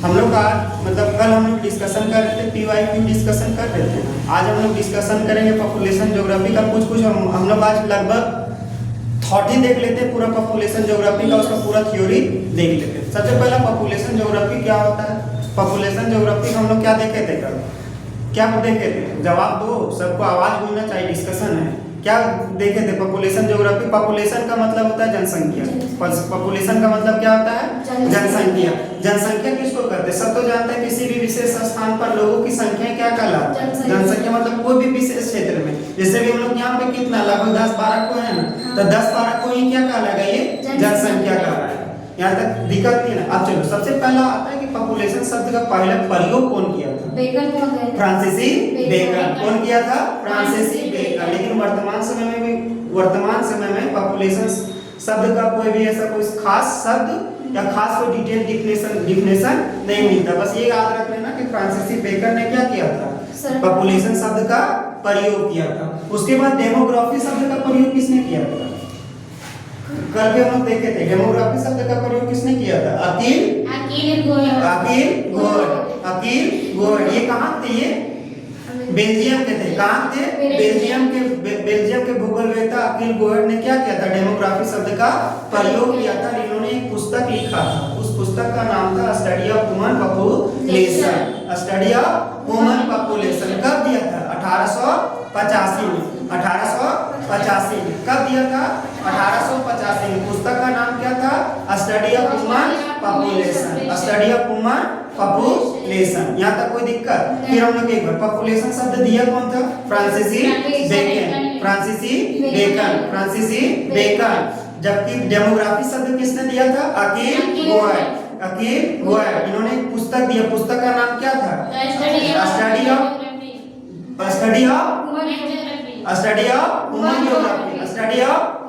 हम लोग आज मतलब कल हम लोग डिस्कशन कर रहे थे, PYQ डिस्कशन कर रहे थे। आज हम लोग डिस्कशन करेंगे पॉपुलेशन ज्योग्राफी का कुछ हम लोग आज लगभग 30 देख लेते हैं, पूरा पॉपुलेशन ज्योग्राफी का उसका पूरा थ्योरी देख लेते हैं। सबसे पहला पॉपुलेशन ज्योग्राफी क्या होता है? पॉपुलेशन ज्योग्राफी हम लोग क्या देखे थे कल? क्या देखे थे? जवाब दो, सबको आवाज होना चाहिए, डिस्कशन है। क्या देखे थे पॉपुलेशन ज्योग्राफी? पॉपुलेशन का मतलब होता है जनसंख्या। पॉपुलेशन का मतलब क्या होता है? जनसंख्या। जनसंख्या किसको कहते हैं? सब तो जानते हैं, किसी भी विशेष स्थान पर लोगों की संख्या क्या कहलाती है? जनसंख्या। मतलब कोई भी विशेष क्षेत्र में, जैसे भी हम लोग यहाँ पे कितना लगभग 10-12 को है ना, तो 10-12 को ही क्या कहलाएगा? ये जनसंख्या कहलाएगा। यहाँ तक दिक्कत नहीं है। अब चलो, सबसे पहला आता है कि पॉपुलेशन शब्द का पहला प्रयोग कौन किया था? बेकन कौन है? फ्रांसीसी बेकन। कौन किया था? फ्रांसीसी बेकन। लेकिन वर्तमान समय में पॉपुलेशन शब्द का कोई भी ऐसा कोई खास शब्द या खास कोई डिटेल डिफिनेशन नहीं मिलता। बस ये याद रख लेना कि फ्रांसीसी बेकन ने क्या किया था? पॉपुलेशन शब्द का प्रयोग किया था। उसके बाद डेमोग्राफी शब्द का प्रयोग किसने किया था? कल भी हम लोग देखे थे, डेमोग्राफी शब्द का प्रयोग किसने किया था? अकील गोयड। ये कहाँ थे? ये बेल्जियम के थे। कहाँ थे? बेल्जियम के भूगोलवेत्ता अकील गोयड ने क्या किया था? डेमोग्राफी शब्द का प्रयोग किया था। इन्होंने एक पुस्तक लिखा था, उस पुस्तक का नाम था study of human population. Study of human population कब दिया था? 1885 में। 1885 में कब दिया था? 1885 में। पुस्तक का नाम क्या था? Study of human population. Study of human population. यहाँ तक कोई दिक्कत? फिर हम लोग एक बार पॉपुलेशन शब्द दिया कौन था? फ्रांसीसी बेकन। जबकि डेमोग्राफी शब्द किसने दिया था? अकील गोयड। इन्होंने एक पुस्तक दिया, पुस्तक का नाम क्या था? स्टडी ऑफ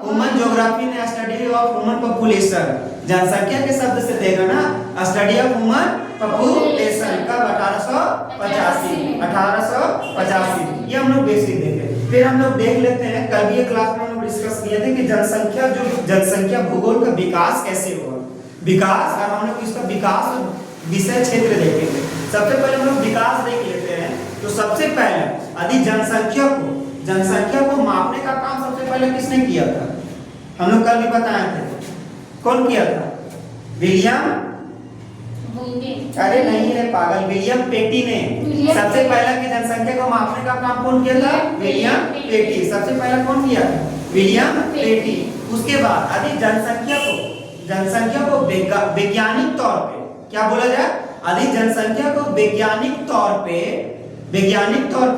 ह्यूमन ज्योग्राफी ने स्टडी ऑफ ह्यूमन पॉपुलेशन, जनसंख्या के शब्द से देगा ना, स्टडी ऑफ ह्यूमन पॉपुलेशन कब? 1885। ये हम लोग बेसिक देखे। फिर हम लोग देख लेते हैं, कल भी क्लास में हम लोग डिस्कस किए थे कि जनसंख्या भूगोल का विकास कैसे हुआ। विकास, और हम लोग इसका विकास विषय क्षेत्र देखेंगे। सबसे पहले हम लोग विकास देख लेते हैं। तो सबसे पहले यदि जनसंख्या को मापने का काम सबसे पहले किसने किया था? हम लोग कल भी बताए थे। कौन किया था? विलियम, अरे नहीं रे पागल, विलियम पेटी ने सबसे पहला की जनसंख्या को मापने का काम कौन किया था? विलियम पेटी। सबसे पहला कौन किया था? विलियम पेटी। उसके बाद यदि जनसंख्या को वैज्ञानिक तौर पे क्या बोला जाए? यदि जनसंख्या को वैज्ञानिक तौर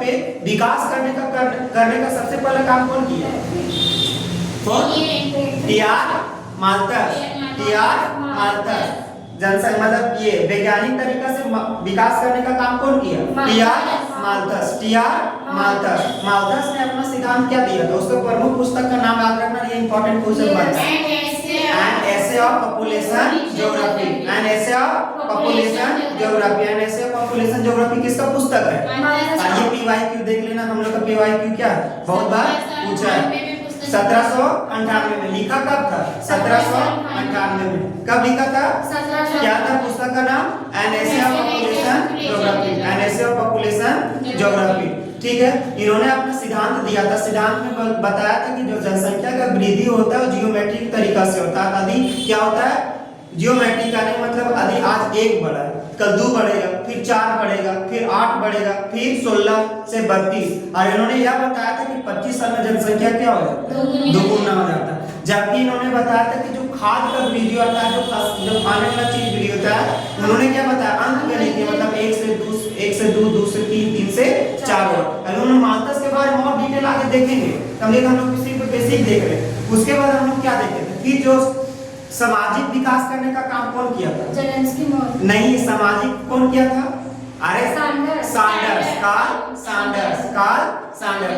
पे विकास करने का सबसे पहला काम कौन किया? TR Malthus. जनसंख्या मतलब ये वैज्ञानिक तरीका से विकास करने का काम कौन किया? टीआर माल्थस ने अपना सिद्धांत क्या दिया था? उसका प्रमुख पुस्तक का नाम याद रखना, ये इंपॉर्टेंट क्वेश्चन बनता है। An essay of population geography किसका पुस्तक है? ये PYQ देख लेना, हम लोग का PYQ क्या है? बहुत बार पूछा है। 1798 में लिखा कब था? 1798 में। कब लिखा था? क्या था पुस्तक का नाम? An essay of population geography। ठीक है, इन्होंने अपना सिद्धांत दिया था। सिद्धांत में बताया था कि जो जनसंख्या का वृद्धि होता है वो जियोमेट्रिक तरीका से होता है। यदि क्या होता है? जियोमेट्रिक का नहीं मतलब यदि आज 1 बढ़ा है, कल 2 बढ़ेगा, फिर 4 बढ़ेगा, फिर 8 बढ़ेगा, फिर 16 से 32। और इन्होंने यह बताया था कि 25 साल में जनसंख्या क्या हो जाता है? दोगुना हो जाता है। जबकि इन्होंने बताया था कि जो खाद का वृद्धि होता है, जो खाने वाला चीज वृद्धि होता है, उन्होंने क्या बताया? अंकगणित, मतलब 1 से 2, 2 से 3, 3 से 4 और उन्होंने माल्थस के बारे में और डिटेल आगे देखेंगे। हम लोग किसी को बेसिक देख रहे हैं। उसके बाद हम लोग क्या देखेंगे कि जो सामाजिक विकास करने का काम कौन किया था? नहीं, सामाजिक कौन किया था? अरे कार्ल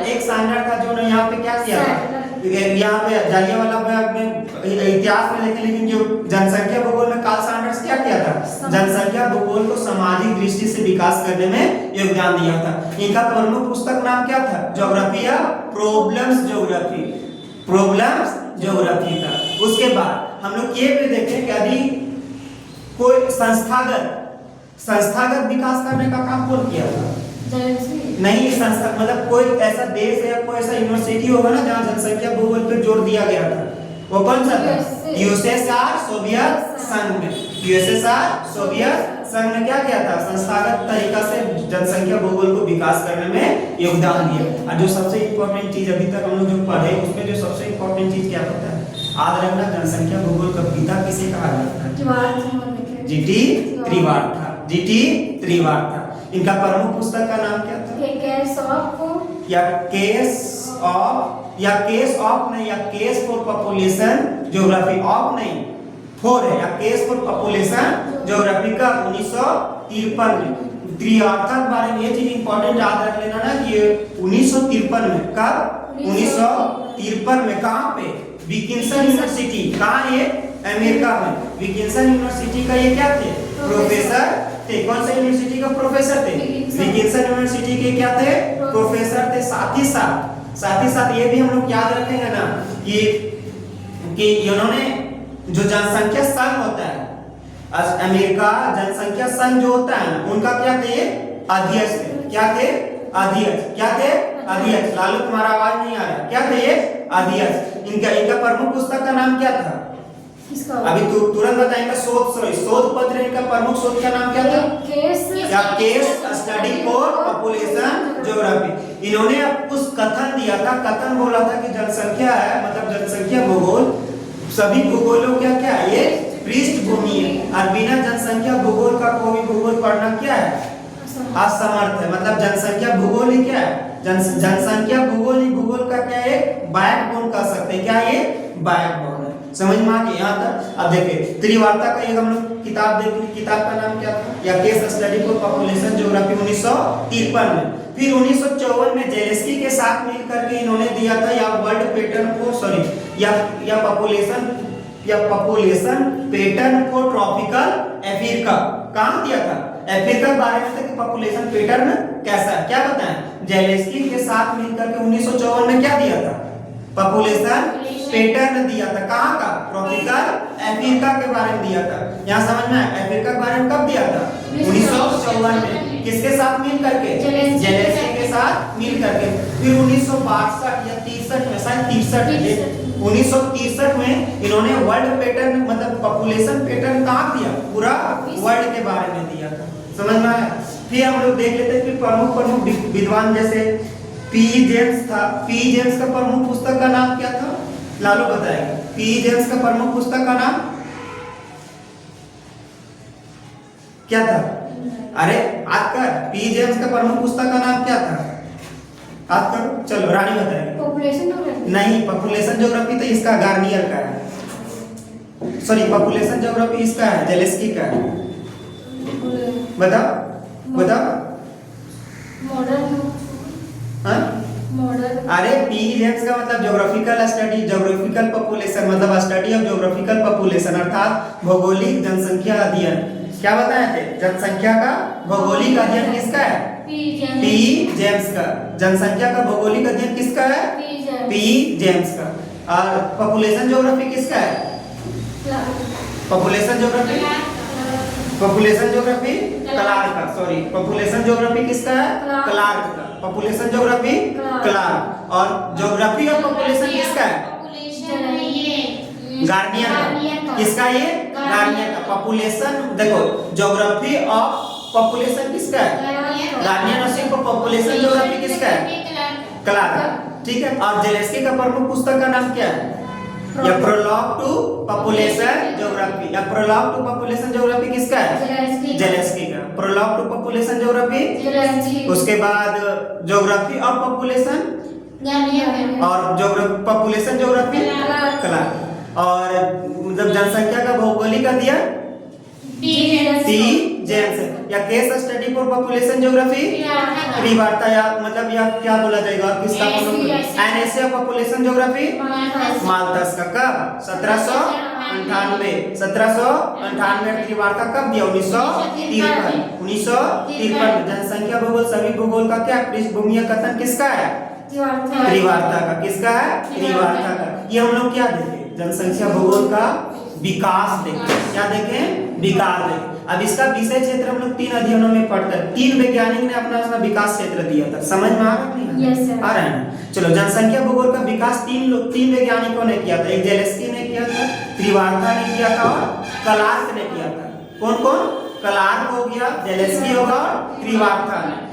एक सैंडर्स था जो यहाँ पे क्या किया था? यहाँ पे जालियांवाला बाग में इतिहास में देखें, लेकिन जो जनसंख्या भूगोल में कार्ल सैंडर्स क्या किया था? जनसंख्या भूगोल को सामाजिक दृष्टि से विकास करने में योगदान दिया था। इनका प्रमुख पुस्तक नाम क्या था? ज्योग्राफिया प्रॉब्लम्स ज्योग्राफी था। उसके बाद हम लोग ये भी देखें कि यदि कोई संस्थागत विकास करने का काम कौन किया था? जेलेंस्की। नहीं, संस्था मतलब कोई ऐसा देश या कोई ऐसा यूनिवर्सिटी होगा ना जहाँ जनसंख्या भूगोल पे जोर दिया गया था, वो कौन सा था? यूएसएसआर, सोवियत संघ में। यूएसएसआर, सोवियत संघ ने क्या किया था? संस्थागत तरीका से जनसंख्या भूगोल को विकास करने में योगदान दिया। और जो सबसे इंपॉर्टेंट चीज अभी तक हम लोग जो पढ़े उसमें जो सबसे इंपॉर्टेंट चीज क्या पता है? याद रखना, जनसंख्या भूगोल का पिता किसे कहा जाता है? जीटी त्रिवार था। जीटी त्रिवार था। इनका प्रमुख पुस्तक का नाम क्या था? केस ऑफ नहीं, या case for population geography of नहीं, फोर है, या केस फॉर पॉपुलेशन ज्योग्राफी का 1953 में। त्रिवार्ता के बारे में ये चीज इंपॉर्टेंट याद रख लेना ना कि 1953 में, कब? 1953 में। कहाँ पे? विकिंसन यूनिवर्सिटी। कहाँ? ये अमेरिका में। विकिंसन यूनिवर्सिटी का ये क्या थे? प्रोफेसर थे। कौन सा यूनिवर्सिटी का प्रोफेसर थे? विकिंसन यूनिवर्सिटी के क्या थे? प्रोफेसर थे। साथ ही साथ ये भी हम लोग याद रखेंगे ना कि इन्होंने जो जनसंख्या संघ होता है, अमेरिका जनसंख्या संघ जो होता है उनका क्या थे? अध्यक्ष थे। क्या थे? अध्यक्ष। क्या थे? अध्यक्ष। लालू तुम्हारा आवाज नहीं आ रहा। क्या थे ये? अध्यक्ष। इनका प्रमुख पुस्तक का नाम क्या था? अभी तुरंत बताएंगे। शोध पत्र। इनका प्रमुख शोध का नाम क्या था? Case study for population geography. इन्होंने कुछ कथन दिया था। कथन बोला था कि जनसंख्या है, मतलब जनसंख्या भूगोल सभी भूगोलों क्या क्या है? ये पृष्ठभूमि है, और बिना जनसंख्या भूगोल का कोई भूगोल पढ़ना क्या है? असमर्थ है। मतलब जनसंख्या भूगोल ही क्या है? जनसंख्या भूगोल ही भूगोल का क्या है? बैकबोन कह सकते हैं। क्या ये? बैकबोन है। समझ में आ गया यहाँ तक? अब देखिए त्रिवार्ता का एक हम लोग किताब देख ली। किताब का नाम क्या था? या case study for population geography 1953 में। फिर 1954 में जेलेस्की के साथ मिलकर के इन्होंने दिया था या वर्ल्ड पैटर्न को या population pattern for tropical Africa. कहाँ दिया था? अफ्रीका के बारे में था कि पॉपुलेशन पैटर्न कैसा है। क्या बताएं? जेलेस्की के साथ मिलकर के 1954 में क्या दिया था? पॉपुलेशन पैटर्न दिया था। कहाँ का? ट्रॉपिकल अफ्रीका के बारे में दिया था। यहाँ समझ में आया? अफ्रीका के बारे में कब दिया था? 1954 में। किसके साथ मिल करके? जेलेस्की के साथ मिल करके। फिर 1962 या 63 में, शायद 1963 में इन्होंने वर्ल्ड पैटर्न मतलब पॉपुलेशन पैटर्न कहाँ दिया? पूरा वर्ल्ड के बारे में दिया था। समझ में आया? फिर हम लोग देख लेते हैं कि प्रमुख विद्वान जैसे पी जेम्स था। पी जेम्स का प्रमुख पुस्तक का नाम क्या था? लालू बताएगा। पी जेम्स का प्रमुख पुस्तक का नाम क्या था? अरे आज कर। पी जेम्स का प्रमुख पुस्तक का नाम क्या था? आज कर। चलो रानी बताएगी। Population geography. नहीं, पॉपुलेशन ज्योग्राफी तो इसका गार्नियर का है। सॉरी, पॉपुलेशन ज्योग्राफी इसका है, जेलेस्की का है। बताओ। मॉडर्न। अरे पी जेम्स का मतलब ज्योग्राफिकल स्टडी, ज्योग्राफिकल पॉपुलेशन मतलब स्टडी ऑफ ज्योग्राफिकल पॉपुलेशन अर्थात भौगोलिक जनसंख्या अध्ययन। क्या बताए थे? जनसंख्या का भौगोलिक अध्ययन किसका है? पी जेम्स का। जनसंख्या का भौगोलिक अध्ययन किसका है? पी जेम्स का। और पॉपुलेशन ज्योग्राफी किसका है? पॉपुलेशन ज्योग्राफी क्लार्क का। सॉरी, पॉपुलेशन ज्योग्राफी किसका है? क्लार्क का। Population geography Clark. और ज्योग्राफी ऑफ पॉपुलेशन किसका है? गार्नियर का। किसका ये? गार्नियर का। पॉपुलेशन देखो, ज्योग्राफी ऑफ पॉपुलेशन किसका है? गार्नियर। और सिर्फ पॉपुलेशन ज्योग्राफी किसका है? क्लार्क। ठीक है। और जेलेस्की का प्रमुख पुस्तक का नाम क्या है? या प्रोलॉग टू पॉपुलेशन ज्योग्राफी। या प्रोलॉग टू पॉपुलेशन ज्योग्राफी किसका है? जेलेस्की का। Prologue to population geography. उसके बाद ज्योग्राफी ऑफ पॉपुलेशन और पॉपुलेशन ज्योग्राफी क्लार्क। और मतलब जनसंख्या का भौगोलिक अध्ययन पी जेम्स। या case study for population geography Trewartha. या मतलब या क्या बोला जाएगा किसका? An essay of population geography Malthus का। कब? 1798 त्रिवार्ता कब दिया? 1953 में। जनसंख्या भूगोल सभी भूगोल का क्या पृष्ठभूमि कथन किसका है? त्रिवार्ता का। किसका है? त्रिवार्ता का। ये हम लोग क्या देखें? जनसंख्या भूगोल का विकास देखें। क्या देखें? विकार देखें। अब इसका विषय क्षेत्र हम लोग 3 अध्ययनों में पढ़ते हैं। 3 वैज्ञानिक ने अपना अपना विकास क्षेत्र दिया था। समझ में आ रहा है नहीं? Yes, sir. आ रहा है ना? चलो, जनसंख्या भूगोल का विकास 3 वैज्ञानिकों ने किया था। एक जेलेस्की ने किया था, त्रिवार्ता ने किया था और क्लार्क ने किया था। कौन कौन? क्लार्क हो गया, जेलेस्की होगा और त्रिवार्ता ने।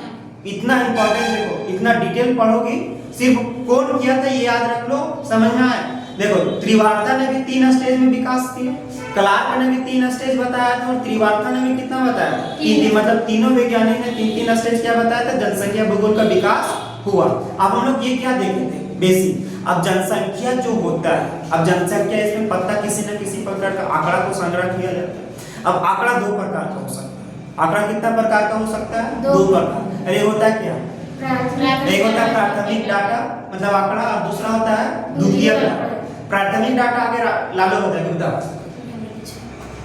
इतना इंपॉर्टेंट देखो, इतना डिटेल पढ़ोगी, सिर्फ कौन किया था ये याद रख लो, समझ में आए। देखो, त्रिवार्ता ने भी 3 स्टेज में विकास किया, क्लार्क ने भी 3 स्टेज बताया था और त्रिवार्ता ने भी कितना बताया? 3। मतलब तीनों वैज्ञानिक ने 3 स्टेज क्या बताया था? जनसंख्या भूगोल का विकास हुआ। अब हम लोग ये क्या देखे थे? बेसिक। अब जनसंख्या जो होता है, अब जनसंख्या इसमें पता किसी न किसी प्रकार का आंकड़ा को संग्रह किया जाता है। अब आंकड़ा 2 प्रकार का हो सकता है। आंकड़ा कितना प्रकार का हो सकता है? 2 प्रकार। अरे होता है क्या? एक होता है प्राथमिक डाटा, मतलब आंकड़ा, और दूसरा होता है द्वितीयक डाटा। प्राथमिक डाटा आगे लालो होता है, बताओ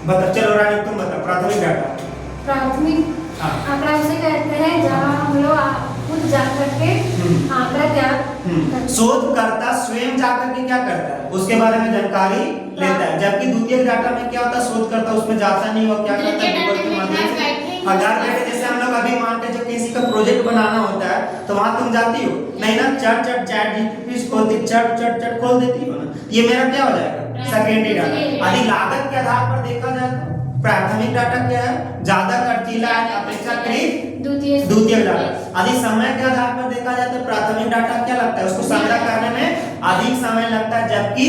बता। चलो रानी तुम बताओ, प्राथमिक डाटा। प्राथमिक आंकड़ा उसे कहते हैं जहाँ हम लोग खुद जा करके आंकड़ा क्या शोधकर्ता स्वयं जाकर के क्या करता है? उसके बारे में जानकारी लेता है। जबकि द्वितीयक डाटा में क्या होता है? शोधकर्ता उसमें जाता नहीं, वो क्या करता है? गूगल के माध्यम से हजार बैठे। जैसे हम लोग अभी मान के जो किसी का प्रोजेक्ट बनाना होता है तो वहां तुम जाती हो नहीं ना? चट चैट जीपीटी खोलती, चट खोल देती हो ना? ये मेरा क्या हो जाएगा? Secondary data. यदि लागत के आधार पर देखा जाए तो प्राथमिक डाटा क्या है? ज्यादा खर्चीला है अपेक्षाकृत द्वितीयक डाटा। यदि समय के आधार पर देखा जाए तो प्राथमिक डाटा क्या लगता है? उसको संग्रह करने में अधिक समय लगता है, जबकि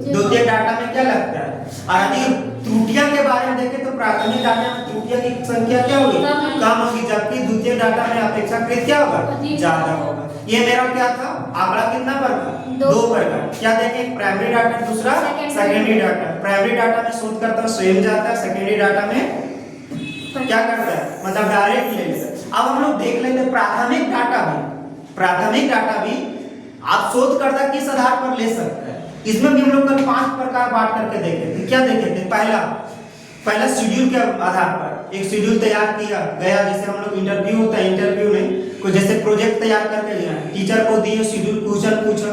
द्वितीयक डाटा में क्या लगता है? और यदि त्रुटियां के बारे में देखें तो प्राथमिक डाटा में त्रुटियां की संख्या क्या होगी? कम होगी, जबकि द्वितीयक डाटा में अपेक्षाकृत क्या होगा? ज्यादा होगा। ये मेरा क्या था? आंकड़ा कितना प्रकार? 2 प्रकार। क्या देखें? प्राइमरी डाटा, दूसरा सेकेंडरी डाटा। प्राइमरी डाटा में शोधकर्ता स्वयं जाता है, सेकेंडरी डाटा में क्या करता है? मतलब डायरेक्ट ले लेता है। अब हम लोग देख लेते हैं प्राथमिक डाटा भी। प्राथमिक डाटा भी आप शोधकर्ता किस आधार पर ले सकते हैं? इसमें भी हम लोग कल 5 प्रकार बांट करके देखे थे। क्या देखे थे? पहला शेड्यूल के आधार पर एक शेड्यूल तैयार किया गया। जैसे हम लोग इंटरव्यू होता है, इंटरव्यू में कोई जैसे प्रोजेक्ट तैयार करके लिया, टीचर को दिए शेड्यूल, क्वेश्चन पूछा,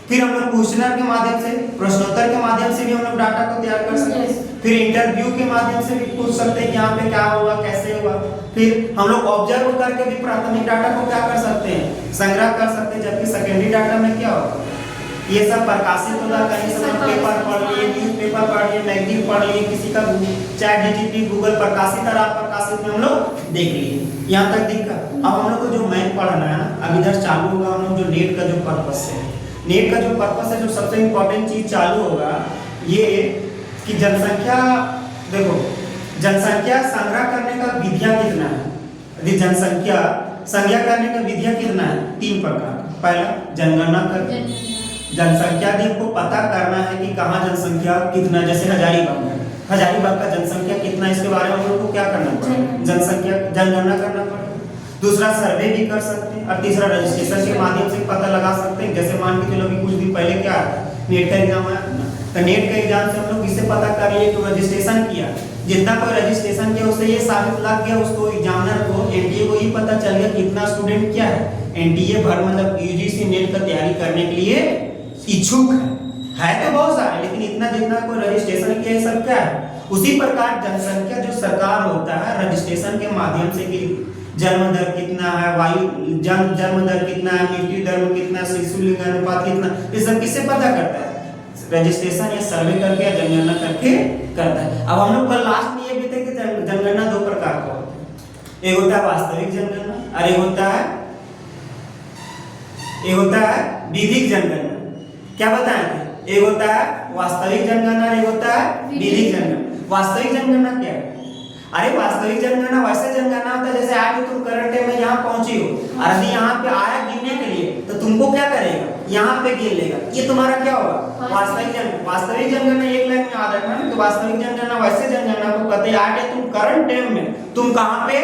फिर हम लोग क्वेश्चनर के माध्यम से, प्रश्नोत्तर के माध्यम से भी हम लोग डाटा को तैयार कर सकते हैं। फिर इंटरव्यू के माध्यम से भी पूछ सकते हैं कि यहाँ पे क्या हुआ, कैसे हुआ। फिर हम लोग ऑब्जर्व करके भी प्राथमिक डाटा को क्या कर सकते हैं? संग्रह कर सकते हैं। जबकि सेकेंडरी डाटा में क्या होगा? ये सब प्रकाशित होगा, कहीं से हम पेपर पढ़ लिए, न्यूज़पेपर पढ़ लिए, मैगजीन पढ़ लिए, किसी का चैट जीपीटी, गूगल प्रकाशित और आप प्रकाशित में हम लोग देख लिए। यहाँ तक दिक्कत। अब हम लोग को जो मैथ पढ़ना है ना, अब इधर चालू होगा हम लोग जो नेट का जो पर्पस है, नेट का जो पर्पस है, जो सबसे इम्पोर्टेंट चीज चालू होगा ये कि जनसंख्या, देखो जनसंख्या संग्रह करने का विधियां कितना है? यदि जनसंख्या संग्रह करने का विधियां कितना है? 3 प्रकार। पहला जनगणना कर, जनसंख्या यदि आपको पता करना है कि कहाँ जनसंख्या कितना, जैसे हजारीबाग का जनसंख्या कितना, इसके बारे में हम लोग को क्या करना पड़ेगा? जनसंख्या जनगणना करना पड़ेगा। दूसरा सर्वे भी कर सकते हैं और तीसरा रजिस्ट्रेशन के माध्यम से पता लगा सकते हैं। जैसे मान के चलो अभी कुछ दिन पहले क्या आया, नेट का एग्जाम आया ना, तो नेट के एग्जाम से हम लोग इससे पता कर लिए कि रजिस्ट्रेशन किया, जितना कोई रजिस्ट्रेशन किया उससे ये साबित लग गया उसको, एग्जामिनर को, एनटीए को ये पता चल गया कितना स्टूडेंट क्या है, एनटीए भर मतलब यूजीसी नेट का तैयारी करने के लिए इच्छुक है तो बहुत सारे, लेकिन इतना जितना कोई रजिस्ट्रेशन किया है सब क्या है। उसी प्रकार जनसंख्या जो सरकार होता है रजिस्ट्रेशन के माध्यम से कि जन्म दर कितना है, जन्म दर कितना है, मृत्यु दर कितना, शिशु लिंग अनुपात कितना, ये सब किससे पता करता है? रजिस्ट्रेशन या सर्वे करके या जनगणना करके करता है। अब हम लोग कल लास्ट में ये भी थे कि जनगणना 2 प्रकार का होता है। एक होता है वास्तविक जनगणना और एक होता है विधिक जनगणना। क्या बताए थे? एक होता है वास्तविक जनगणना और एक होता है विधिक जनगणना। वास्तविक जनगणना क्या है? अरे वास्तविक जनगणना वैसे जनगणना होता है जैसे आज तुम करंट टाइम में यहाँ पहुंची हो और अभी यहाँ पे आया गिनने के लिए, तो तुमको क्या करेगा? यहाँ पे गिन लेगा। ये तुम्हारा क्या होगा? वास्तविक जनगणना। एक लाइन में याद रखना कि वास्तविक जनगणना वैसे जनगणना को कहते हैं आज तुम करंट टाइम में तुम कहाँ पे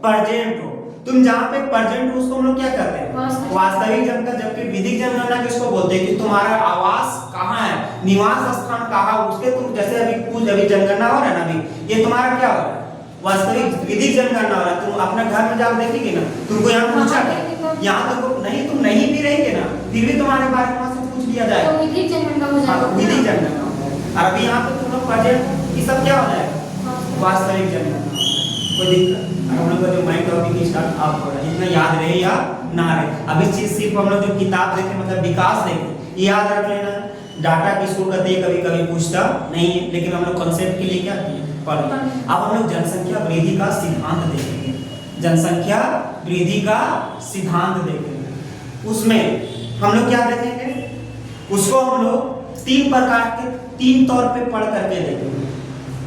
प्रेजेंट हो, तुम जहाँ पे प्रेजेंट हो उसको हम लोग क्या कहते हैं? वास्तविक जनगणना। जबकि विधिक जनगणना किसको बोलते हैं कि तुम्हारा आवास कहाँ है, निवास स्थान कहाँ, उसके तुम जैसे अभी जनगणना हो रहा है ना, अभी ये तुम्हारा क्या हो रहा है? वास्तविक विधिक जनगणना हो रहा है। तुम अपने घर में जाकर देखेंगे ना, तुमको यहाँ पूछा गया, यहाँ तुमको नहीं, तुम नहीं भी रहेंगे ना फिर भी तुम्हारे बारे में वहां से पूछ लिया जाएगा, तो विधिक जनगणना हो जाएगा। विधिक जनगणना। और अभी यहाँ पे तुम लोग प्रेजेंट, ये सब क्या हो जाएगा? वास्तविक जनगणना। कोई दिक्कत? हम लोग का जो माइंड टॉपिक स्टार्ट आप हो रहा है, इतना याद रहे या ना रहे। अब इस चीज सिर्फ हम लोग जो किताब देखे मतलब विकास देखे, ये याद रख लेना। डाटा किसको कहते हैं कभी कभी पूछता नहीं है, लेकिन हम लोग कॉन्सेप्ट के लिए क्या किए पढ़े। अब हम लोग जनसंख्या वृद्धि का सिद्धांत देखेंगे। जनसंख्या वृद्धि का सिद्धांत देखेंगे। उसमें हम लोग क्या देखेंगे, उसको हम लोग तीन प्रकार के तीन तौर पे पढ़ करके देखेंगे।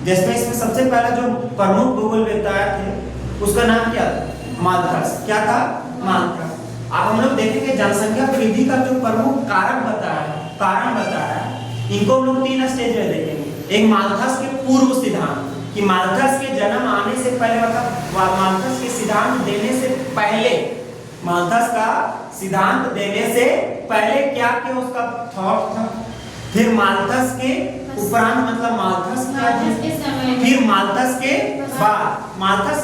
जिसमें इसमें सबसे पहला जो प्रमुख भूगोलवेत्ता थे उसका नाम क्या था? माल्थस। क्या था? माल्थस। अब हम लोग देखेंगे जनसंख्या वृद्धि का जो प्रमुख कारण बताया, इनको हम लोग तीन स्टेज में देखेंगे। एक माल्थस के पूर्व सिद्धांत, कि माल्थस के जन्म आने से पहले मतलब माल्थस के सिद्धांत देने से पहले, माल्थस का सिद्धांत देने से पहले क्या क्या उसका थॉट था। फिर माल्थस के उपरांत मतलब माल्थस क्या है, फिर माल्थस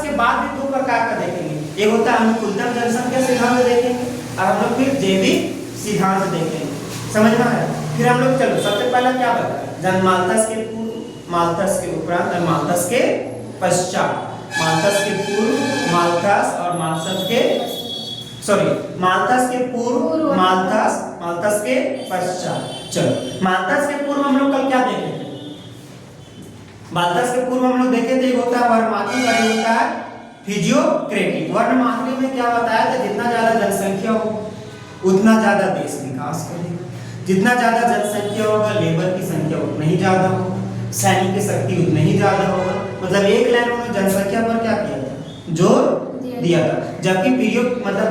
के बाद भी दो प्रकार का देखेंगे। एक होता है अनुकूलतम जनसंख्या सिद्धांत देखेंगे और हम लोग फिर जैविक सिद्धांत देखेंगे। समझ में आया? फिर हम लोग चलो सबसे पहला क्या बताया, माल्थस के पूर्व, माल्थस के उपरांत और माल्थस के पश्चात। माल्थस के पूर्व माल्थस और माल्थस के माल्थस के पूर्व माल्थस के पश्चात। चलो माल्थस के पूर्व हम लोग कल क्या देखे थे? माल्थस के पूर्व हम लोग देखे थे एक होता है वर्णमात्री और एक होता है फिजियोक्रेटिक। वर्णमात्री में क्या बताया था, जितना ज्यादा जनसंख्या हो उतना ज्यादा देश विकास करेगा। जितना ज्यादा जनसंख्या होगा लेबर की संख्या उतना ही ज्यादा होगा, सैनिक की शक्ति उतना ही ज्यादा होगा। मतलब एक लाइन में जनसंख्या पर क्या किया था, जोर दिया था। जबकि पीरियड मतलब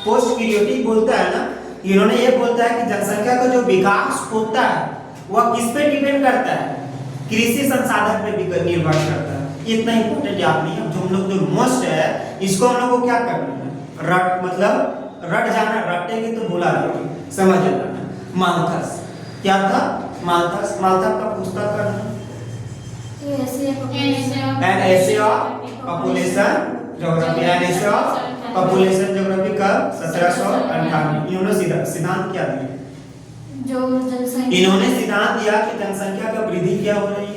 पोस्ट पीरियोडिक बोलता है ना, इन्होंने ये बोलता है कि जनसंख्या का जो विकास होता है वह किस पे डिपेंड करता है, कृषि संसाधन पे निर्भर करता है। इतना इंपॉर्टेंट याद नहीं है। जो हम लोग जो मोस्ट है इसको हम लोग को क्या करना है, रट मतलब रट जाना, रटेंगे तो भुला जाएंगे, समझ जाना। माल्थस क्या था? माल्थस का पुस्तक का नाम an essay of population geography, an essay of population geography का 1798। इन्होंने सिद्धांत क्या दिया, जो जनसंख्या, इन्होंने सिद्धांत दिया कि जनसंख्या का वृद्धि क्या हो रही है,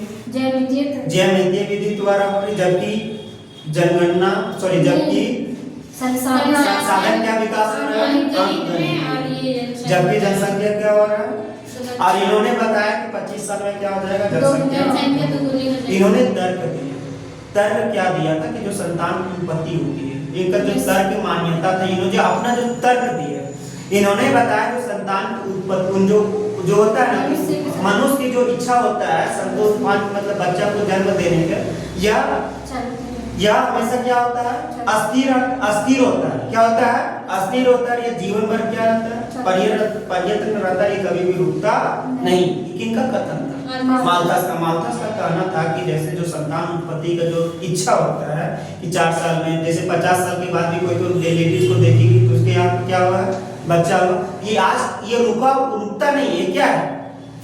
ज्यामितीय विधि द्वारा हो रही, जबकि संसाधन क्या विकास हो रहा है, जबकि जनसंख्या क्या हो रहा है। और इन्होंने बताया कि 25 साल में क्या हो जाएगा जनसंख्या। इन्होंने तर्क क्या दिया था कि जो संतान की उत्पत्ति होती है, इनका जो तर्क मान्यता था, इन्होंने जो अपना जो तर्क दिया, इन्होंने बताया जो संतान की उत्पत्ति जो होता है ना, मनुष्य की जो इच्छा होता है संतोष मतलब बच्चा को जन्म देने का, या हमेशा क्या होता है, अस्थिर होता है। क्या होता है? अस्थिर होता है। ये जीवन भर क्या रहता है, पर्यटन रहता है, ये कभी भी रुकता नहीं। किनका कथन था? माल्थस का कहना था कि जैसे जो संतान उत्पत्ति का जो इच्छा होता है कि 4 साल में, जैसे 50 साल के बाद भी कोई लेडीज को देखेगी तो उसके यहाँ क्या हुआ है, बच्चा हुआ। ये आज ये रुकता नहीं है, क्या है,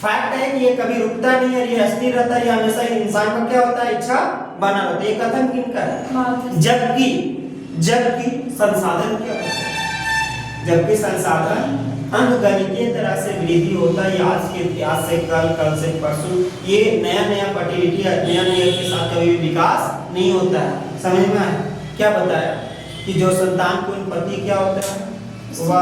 फैक्ट है कि ये कभी रुकता नहीं है, ये अस्थिर रहता है, ये हमेशा इंसान का क्या होता है, इच्छा बना रहता है। ये कथन किनका है? जबकि संसाधन क्या होता है, जबकि संसाधन अंकगणितीय तरह से वृद्धि होता है। आज से कल से परसों ये नया फर्टिलिटी नया के साथ कभी भी विकास नहीं होता है। समझ में आया? क्या बताया कि जो संतान की उत्पत्ति क्या होता है वह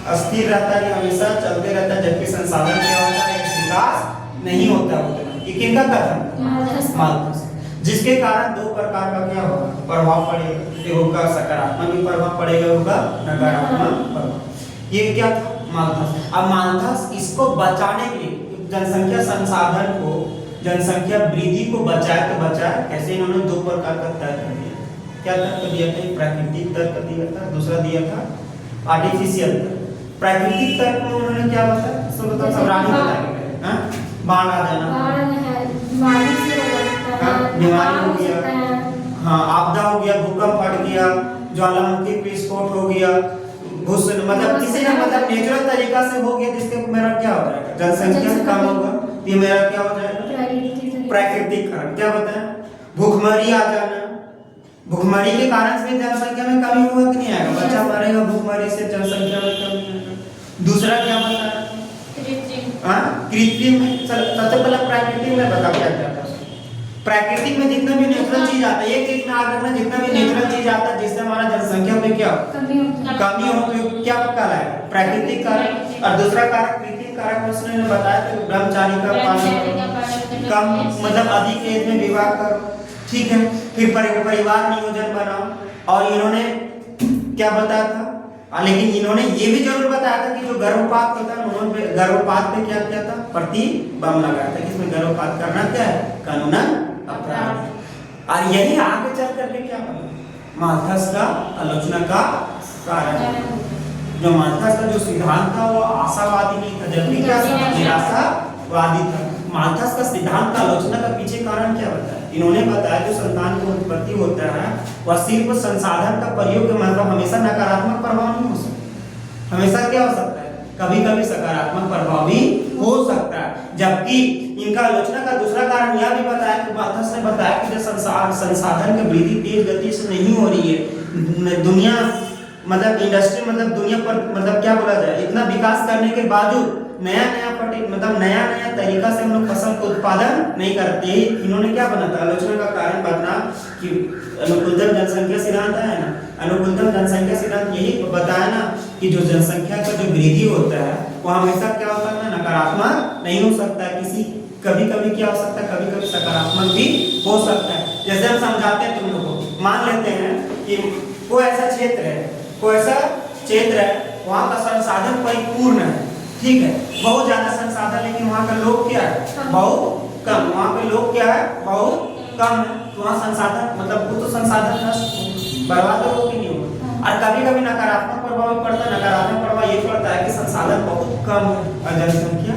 अस्थिर रहता है, हमेशा चलते रहता है, जबकि संसाधन क्या होता है, विकास नहीं होता उतना। ये किनका कथन? माल्थस। जिसके कारण दो प्रकार का क्या होगा, प्रभाव पड़ेगा। एक होगा सकारात्मक भी प्रभाव पड़ेगा, होगा नकारात्मक प्रभाव। ये क्या था? माल्थस। अब माल्थस इसको बचाने के लिए जनसंख्या संसाधन को, जनसंख्या वृद्धि को बचाए तो बचाए कैसे, इन्होंने दो प्रकार का तर्क दिया। क्या तर्क दिया था? प्राकृतिक तर्क दिया था, दूसरा दिया था आर्टिफिशियल तर्क। प्राकृतिक तर्क में उन्होंने क्या बताया, सब रानी बताया, बाढ़ आ जाना, बीमारी हो गया, हाँ आपदा हो गया, भूकंप फट गया, ज्वालामुखी विस्फोट हो गया, मतलब किसी ना मतलब नेचुरल तरीका से हो गया, जिसके मेरा क्या हो जाएगा, जनसंख्या कम होगा, ये मेरा क्या हो जाएगा, प्राकृतिक कारण। क्या बताया? भूखमरी आ जाना, भूखमरी के कारण से जनसंख्या में कमी होगा कि नहीं आएगा, बच्चा मरेगा भूखमरी से, जनसंख्या में कमी आएगा। दूसरा क्या बताया? कृत्रिम में सबसे पहले प्राकृतिक में बता क्या था, प्राकृतिक में जितना भी नेचुरल चीज आता है, एक चीज में याद रखना, जितना भी नेचुरल चीज आता है जिससे हमारा जनसंख्या में क्या कमी हो तो ये क्या कहलाएगा? प्राकृतिक कारक। और दूसरा कारक कृत्रिम कारक उसने बताया कि ब्रह्मचारी का पालन कम मतलब अधिक एज में विवाह करो, ठीक है। फिर परिवार नियोजन बनाओ। और इन्होंने क्या बताया था? लेकिन इन्होंने ये भी जरूर बताया था कि जो गर्भपात होता है उन्होंने गर्भपात पे क्या किया था? प्रतिबंध लगाया था कि इसमें गर्भपात करना क्या है? कानूनन अपराध। और यही आगे चल करके क्या बना? माल्थस का आलोचना का कारण। जो माल्थस का जो सिद्धांत था वो आशावादी नहीं था, जबकि क्या निराशावादी था। माल्थस का सिद्धांत का आलोचना का पीछे कारण क्या बताया? इन्होंने बताया जो संतान की उत्पत्ति होता है वह सिर्फ संसाधन का प्रयोग के मतलब हमेशा नकारात्मक प्रभाव नहीं हो सकता, हमेशा क्या हो सकता है? कभी कभी सकारात्मक प्रभाव भी हो सकता है। जबकि इनका आलोचना का दूसरा कारण यह भी बताया कि माल्थस ने बताया कि जो संसाधन की वृद्धि तेज गति से नहीं हो रही है, दुनिया मतलब इंडस्ट्री मतलब दुनिया पर मतलब क्या बोला जाए, इतना विकास करने के बावजूद नया नया तरीका से हम लोग फसल का उत्पादन नहीं करते। इन्होंने क्या बना था? आलोचना का कारण बना कि अनुकूलतम जनसंख्या सिद्धांत है ना, अनुकूलतम जनसंख्या सिद्धांत यही बताया ना कि जो जनसंख्या का जो वृद्धि होता है वो हमेशा क्या होता है? नकारात्मक नहीं हो सकता है, किसी कभी कभी क्या हो सकता है? कभी कभी सकारात्मक भी हो सकता है। जैसे हम समझाते हैं तुम लोगों को, मान लेते हैं कि कोई ऐसा क्षेत्र है वहाँ का संसाधन परिपूर्ण है, ठीक है, बहुत ज्यादा संसाधन, लेकिन वहाँ का लोग क्या है? बहुत कम। वहाँ पे लोग क्या है? बहुत कम है। तो वहाँ संसाधन मतलब वो तो संसाधन नष्ट बर्बाद हो कि नहीं होगा। और कभी कभी नकारात्मक प्रभाव भी पड़ता है। नकारात्मक प्रभाव ये पड़ता है कि संसाधन बहुत कम है और जनसंख्या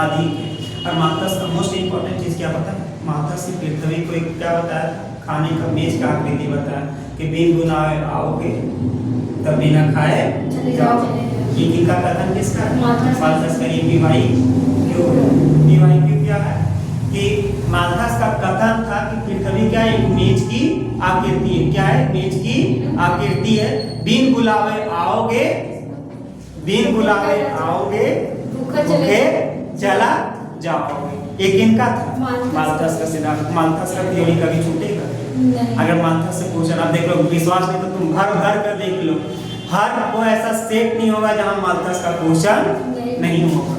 अधिक है। और माल्थस का मोस्ट इम्पोर्टेंट चीज क्या पता है? माल्थस ने पृथ्वी को एक क्या बताया? खाने का मेज का आकृति बताया कि बिन बुनाए आओगे तब बिना खाए जाओ। ये किनका कथन किसका? माल्थस का। ये विवाही क्या है कि माल्थस का कथन था कि पृथ्वी क्या एक मेज की आकृति है। क्या है? मेज की आकृति है। बिन बुलावे आओगे भूखे चला जाओगे। एक इनका था माल्थस का सिद्धांत। माल्थस का थ्योरी कभी छूटेगा? अगर माल्थस से पूछना, आप देख लो, विश्वास नहीं तो तुम घर कर देख लो, हर कोई ऐसा सेट नहीं होगा जहां माल्थस का क्वेश्चन नहीं होगा।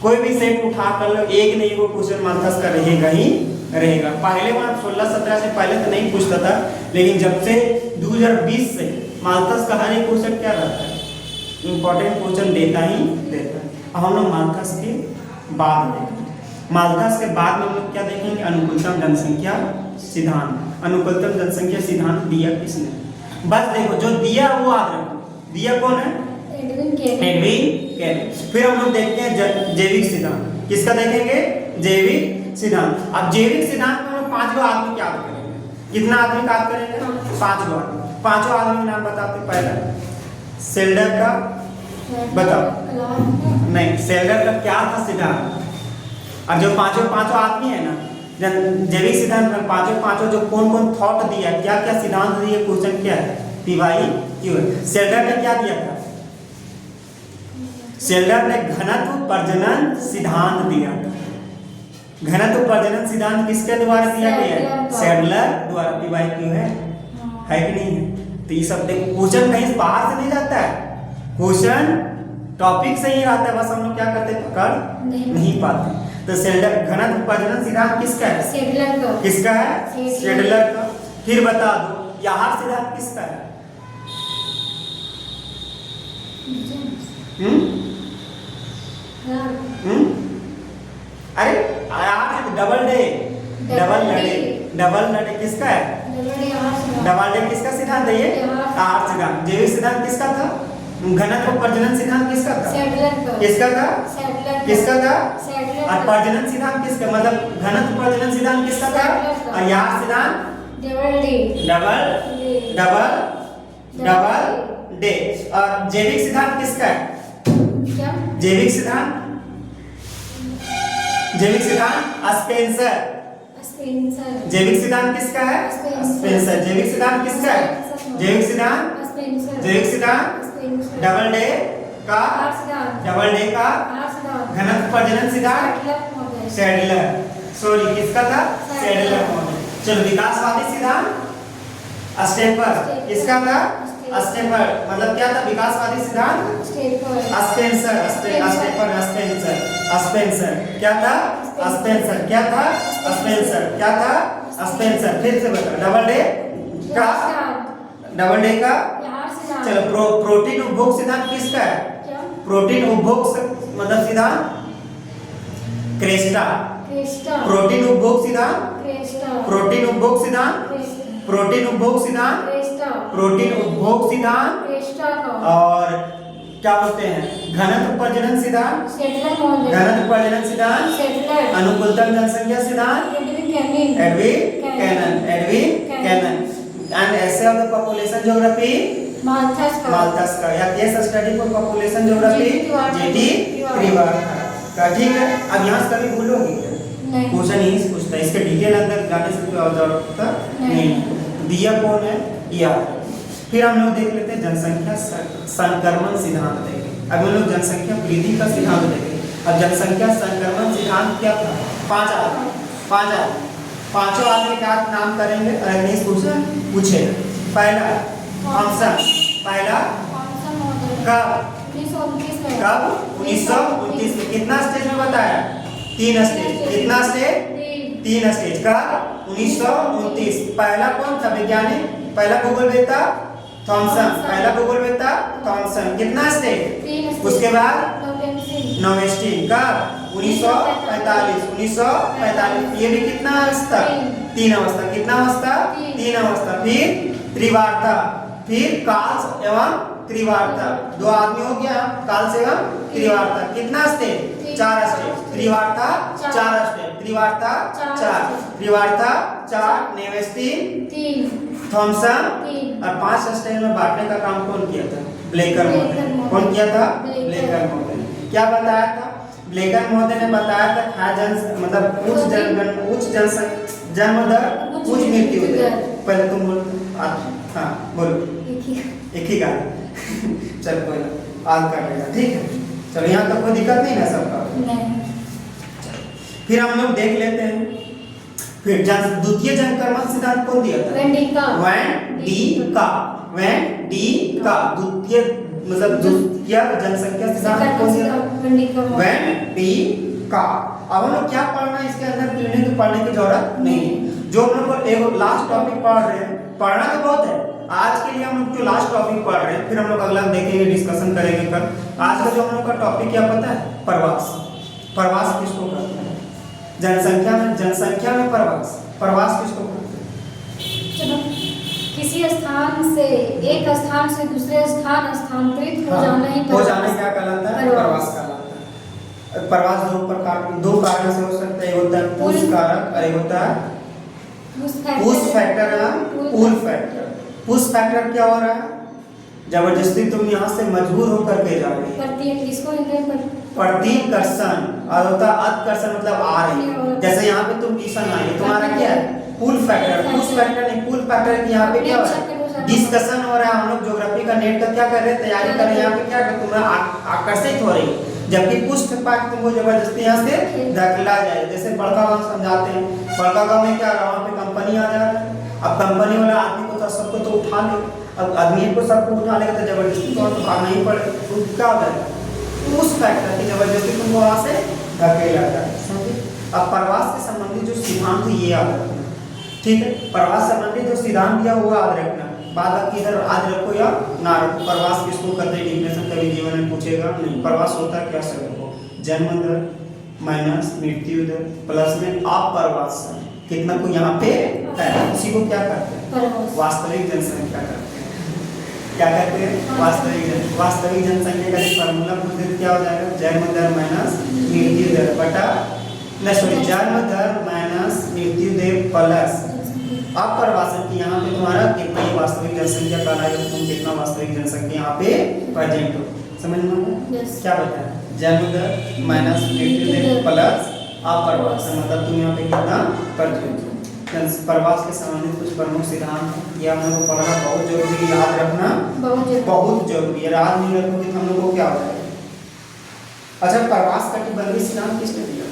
कोई भी सेट उठा कर लो, एक नहीं वो क्वेश्चन माल्थस का रहेगा ही रहेगा। पहले वहां 16-17 से पहले तो नहीं पूछता था, लेकिन जब से 2020 से माल्थस का हर एक क्वेश्चन क्या रहता है? इंपॉर्टेंट क्वेश्चन देता ही देता है। अब हम लोग माल्थस के बाद देखेंगे। माल्थस के बाद में हम लोग क्या देखेंगे? अनुकूलतम जनसंख्या सिद्धांत। अनुकूलतम जनसंख्या सिद्धांत दिया किसने? बस देखो, जो दिया वो याद रखो। दिया कौन है? एडविन केरी। फिर हम लोग देखते हैं जैविक सिद्धांत। किसका देखेंगे? जैविक सिद्धांत। अब जैविक सिद्धांत में हम लोग 5 लोग आदमी क्या करेंगे? कितना आदमी का करेंगे? 5 लोग। 5 आदमी के नाम बताते। पहला सेल्डर का बताओ। नहीं, सेल्डर का क्या था सिद्धांत? और जो पांचों आदमी है ना जैविक सिद्धांत में पांचों जो कौन थॉट दिया, क्या क्या सिद्धांत दिए, क्वेश्चन क्या है? पीवाई क्यों है? सेल्डर ने क्या दिया था? सेल्डर ने घनत्व प्रजनन सिद्धांत दिया था। घनत्व प्रजनन सिद्धांत किसके द्वारा दिया गया है? सेल्डर द्वारा। पीवाई क्यों है कि नहीं है? तो ये सब देखो, क्वेश्चन कहीं बाहर से नहीं जाता है, क्वेश्चन टॉपिक से ही आता है। बस हम लोग क्या करते हैं? पकड़ नहीं पाते। तो सेल्डर घनत्व प्रजनन सिद्धांत किसका है? सेडलर का। किसका है? सेडलर का। फिर बता दो याहर सिद्धांत किसका है? अरे यार डबल लड़े किसका है? डबल डे किसका सिद्धांत है? ये याहर सिद्धांत। जैविक सिद्धांत किसका था? घनत्व प्रजनन सिद्धांत किसका था? किसका था? किसका था? और प्रजनन सिद्धांत किसका मतलब घनत्व प्रजनन सिद्धांत किसका था? और याहर सिद्धांत डबल डे। और जैविक सिद्धांत किसका है? क्या? जैविक सिद्धांत स्पेंसर। जैविक सिद्धांत किसका है? स्पेंसर। जैविक सिद्धांत किसका है? जैविक सिद्धांत डबल डे का घनत्व प्रजनन सिद्धांत सेडलर। सॉरी किसका था? Sadler model. चलो विकासवादी सिद्धांत स्टेपर किसका था? स्टेपर। मतलब क्या था विकासवादी सिद्धांत? स्पेंसर। स्पेंसर क्या था? स्पेंसर क्या था? स्पेंसर क्या था? स्पेंसर। फिर से बता। डबल डे का चलो प्रोटीन उपभोग सिद्धांत किसका है? प्रोटीन उपभोग मतलब सिद्धांत क्रेस्टा। प्रोटीन उपभोग सिद्धांत प्रोटीन उपभोग सिद्धांत प्रोटीन उपभोग सिद्धांत प्रोटीन उपभोग सिद्धांत और क्या बोलते हैं घनत्व प्रजनन सिद्धांत घनत्व प्रजनन सिद्धांत अनुकूलतम जनसंख्या सिद्धांत Edwin Cannan and essay of the population geography Malthus का या case study for population geography JT Trewartha का। ठीक है, अब यहाँ से कभी भूलोगे क्या? क्वेश्चन ही पूछता है, इसके डिटेल अंदर जाने से कोई आवश्यकता नहीं। दिया कौन है? या फिर हम लोग देख लेते हैं जनसंख्या संक्रमण सिद्धांत देखें। अब हम लोग जनसंख्या वृद्धि का सिद्धांत देखें। अब जनसंख्या संक्रमण सिद्धांत क्या था? पांचों आदमी का नाम करेंगे, अगर नहीं पूछे। पहला थॉमसन, पहला कब? 1929 में। कितना स्टेज में बताया? 3 स्टेज। कितना स्टेज? 3 स्टेज का 1929। पहला कौन था वैज्ञानिक? पहला भूगोलवेत्ता थॉमसन। पहला भूगोलवेत्ता थॉमसन। कितना स्टेज? उसके बाद नोवेस्टीन का 1945। ये भी कितना अवस्था? 3 अवस्था। कितना अवस्था? 3 अवस्था। फिर त्रिवार्ता, फिर काल्स एवं त्रिवार्ता। 2 आदमी हो गया काल्स एवं त्रिवार्ता। कितना स्टेज? 4 स्टेज। त्रिवार्ता 4 स्टेज। त्रिवार्ता 4 त्रिवार्ता 4 नेवेस्टीन 3 थॉमसन और 5 स्टेज में बांटने का काम कौन किया था? ब्लेकर महोदय। कौन किया था? ब्लेकर महोदय। क्या बताया था? ब्लेकर महोदय ने बताया था मतलब उच्च जन्म दर उच्च मृत्यु दर। पहले तुम बोल। हाँ बोलो। एक ही गाना चल कोई आज कर लेगा। ठीक है, चलो यहाँ तक कोई दिक्कत नहीं ना सबका? फिर हम लोग देख लेते हैं फिर द्वितीय जनक्रमण सिद्धांत कौन दिया था? वैन डी का द्वितीय मतलब द्वितीय जनसंख्या सिद्धांत कौन दिया था? वैन डी का। अब हम लोग क्या पढ़ना है इसके अंदर? क्लिनिक पढ़ने की जरूरत नहीं है। जो हम लोग एक लास्ट टॉपिक पढ़ रहे हैं, पढ़ना तो बहुत है। आज के लिए हम लोग जो लास्ट टॉपिक पढ़ रहे हैं, फिर हम लोग अगला देखेंगे, डिस्कशन करेंगे कल। आज का जो हम लोग का टॉपिक क्या पता है? प्रवास। प्रवास किसको कहते हैं? जनसंख्या में प्रवास किसको कहते हैं? चलो, किसी स्थान से एक स्थान से दूसरे स्थान स्थानांतरित हो जाना ही हो जाने क्या कहलाता है? प्रवास कहलाता है। प्रवास दो कारण से हो सकता है। एक होता है पुश कारक और एक होता है पुश फैक्टर या पुल फैक्टर। पुश फैक्टर क्या हो रहा है? जबरदस्ती तुम यहाँ से मजबूर होकर के जा रही है। प्रतिकर्षण और होता है अत्कर्षण मतलब आ रही है। जैसे यहाँ पे तुम ट्यूशन आई, तुम्हारा क्या है? पुल फैक्टर। पुश फैक्टर नहीं, पुल फैक्टर की यहाँ पे क्या हो रहा है? डिस्कशन हो रहा है। हम लोग ज्योग्राफी का नेट का क्या कर रहे हैं? तैयारी कर रहे हैं। यहाँ पे क्या कर तुम्हें आकर्षित हो रही है, जबकि पुश फैक्टर तुमको जबरदस्ती यहाँ से धकेला जाए। जैसे बड़का गाँव समझाते हैं, बड़का गाँव में क्या वहाँ पे कंपनी आ जा रहा है। अब कंपनी वाला आदमी को तो सबको तो उठा ले, अब आदमी को सबको उठा लेगा तो जबरदस्ती तो भागना ही पड़ेगा। तो क्या होता है? उस फैक्टर की जबरदस्ती तुमको वहाँ से धकेला जाए। अब प्रवास से संबंधित जो सिद्धांत ये याद रखना। ठीक है, प्रवास संबंधित जो सिद्धांत दिया हुआ याद रखना। बाद की इधर आज रखो या ना रखो। प्रवास किसको कहते हैं? डिफिनेशन कभी जीवन में पूछेगा नहीं। प्रवास होता है क्या सर? जन्म दर माइनस मृत्यु दर प्लस में अप्रवास कितना को यहाँ पे है, उसी को क्या करते हैं? वास्तविक जनसंख्या करते हैं। क्या कहते हैं? वास्तविक जनसंख्या का फॉर्मूला पूछ क्या हो जाएगा? जन्म दर माइनस मृत्यु दर बटा जन्म दर माइनस मृत्यु दर प्लस अप्रवासन की यहाँ पे तुम्हारा कितना वास्तविक जनसंख्या का आएगा? तुम कितना वास्तविक जनसंख्या यहाँ पे प्रेजेंट हो। समझ में क्या बताया? जन्म दर माइनस मृत्यु दर प्लस अप्रवासन मतलब तुम यहाँ पे कितना प्रेजेंट हो। प्रवास के संबंधित कुछ प्रमुख सिद्धांत ये हम लोग को पढ़ना बहुत जरूरी है, याद रखना बहुत जरूरी है। याद नहीं रखोगे तो हम लोग को क्या होता है? अच्छा, प्रवास कटिबंधीय सिद्धांत किसने दिया?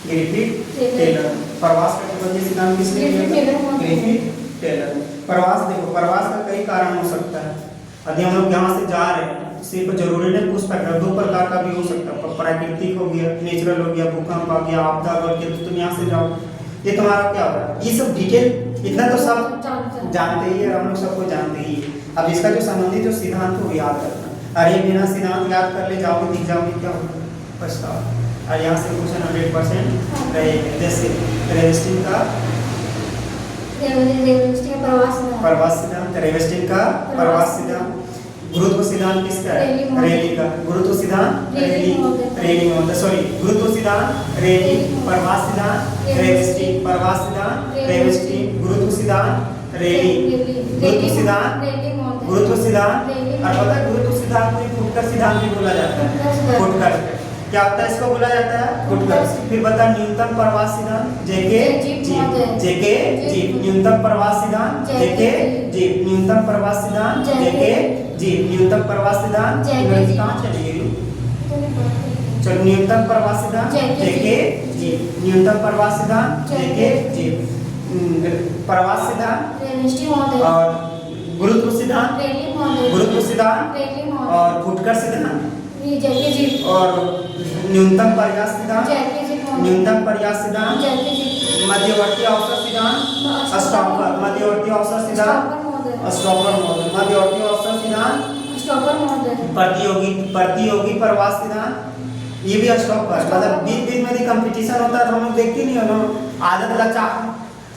Griffith Taylor. प्रवास का टिप्पणी सिद्धांत किसने दिया था? Griffith Taylor. प्रवास देखो, प्रवास का कई कारण हो सकता है। यदि हम लोग यहाँ से जा रहे हैं, सिर्फ जरूरी नहीं कुछ प्रकार, दो प्रकार का भी हो सकता है, प्राकृतिक हो गया, नेचुरल हो गया, भूकंप आ गया, आपदा हो गया, तो तुम यहाँ से जाओ, ये तुम्हारा क्या होगा, ये सब डिटेल इतना तो सब जानते ही है, हम लोग सबको जानते ही है। अब इसका जो संबंधित जो सिद्धांत हो याद रखना, अरे बिना सिद्धांत याद कर ले जाओगे दिख जाओगे क्या होगा, पछतावा। और यहाँ से क्वेश्चन 100% रहेगा। जैसे रेवेस्टिंग का प्रवास सिद्धांत, रेवेस्टिंग का प्रवास सिद्धांत, गुरुत्व सिद्धांत किसका है? रेली का। गुरुत्व सिद्धांत रेली में होता है, सॉरी गुरुत्व सिद्धांत रेली, प्रवास सिद्धांत रेवेस्टिंग, प्रवास सिद्धांत रेवेस्टिंग, गुरुत्व सिद्धांत रेली, गुरुत्व सिद्धांत और पता है गुरुत्व सिद्धांत को फुटकर सिद्धांत भी बोला जाता है। फुटकर क्या होता है, इसको बोला जाता है फुटकर। फिर बता न्यूनतम प्रवास सिद्धांत, जेके जी, न्यूनतम प्रवास सिद्धांत जेके जी, न्यूनतम प्रवास सिद्धांत जेके जी, न्यूनतम प्रवास सिद्धांत कहाँ चली गई? चलो न्यूनतम प्रवास सिद्धांत जेके जी, न्यूनतम प्रवास सिद्धांत जेके जी, प्रवास सिद्धांत और गुरुत्व सिद्धांत और फुटकर सिद्धांत और न्यूनतम प्रयास सिद्धांत, न्यूनतम प्रयास सिद्धांत, मध्यवर्ती अवसर सिद्धांत, स्टॉपर मध्यवर्ती अवसर सिद्धांत, स्टॉपर मॉडल, मध्यवर्ती अवसर सिद्धांत, प्रतियोगी प्रवास सिद्धांत, ये भी स्टॉपर। मतलब बीच बीच में भी कंपटीशन होता है तो हम लोग देखते नहीं हो, आदत लगा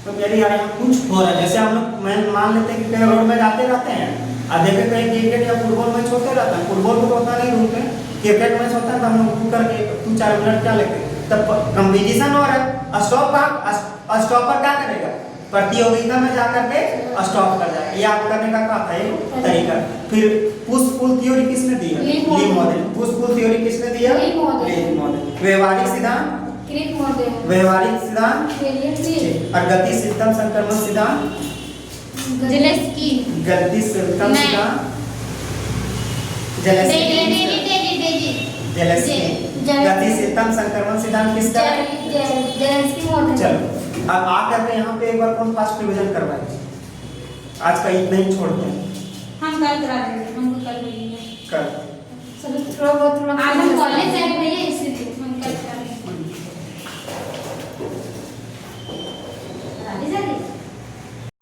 तो मेरी यार कुछ हो रहा है। जैसे हम लोग मैं मान लेते हैं कि कहीं रोड में जाते रहते हैं और देखे कहीं क्रिकेट या फुटबॉल मैच होते रहता है, फुटबॉल में तो होता नहीं रूम में, क्रिकेट मैच होता है तो हम लोग करके 2-4 मिनट क्या लेते हैं, तब कंपटीशन हो रहा है, स्टॉपर क्या करेगा, प्रतियोगिता में जाकर के स्टॉप कर जाएगा। ये आप करने का क्या था एक तरीका। फिर पुश पुल थ्योरी किसने दिया? ली मॉडल। पुश पुल थ्योरी किसने दिया? ली मॉडल। व्यवहारिक सिद्धांत, व्यवहारिक सिद्धांत और गति सिस्टम संक्रमण सिद्धांत, गति सिस्टम सिद्धांत, गति सिस्टम संक्रमण सिद्धांत किसका है? चलो अब आ करके यहाँ पे एक बार कौन फास्ट रिवीजन करवाए, आज का इतना ही छोड़ते हैं, हम कल करा देंगे, हम कल बोलेंगे कल थोड़ा बहुत आज हम कॉलेज जाएंगे भैया।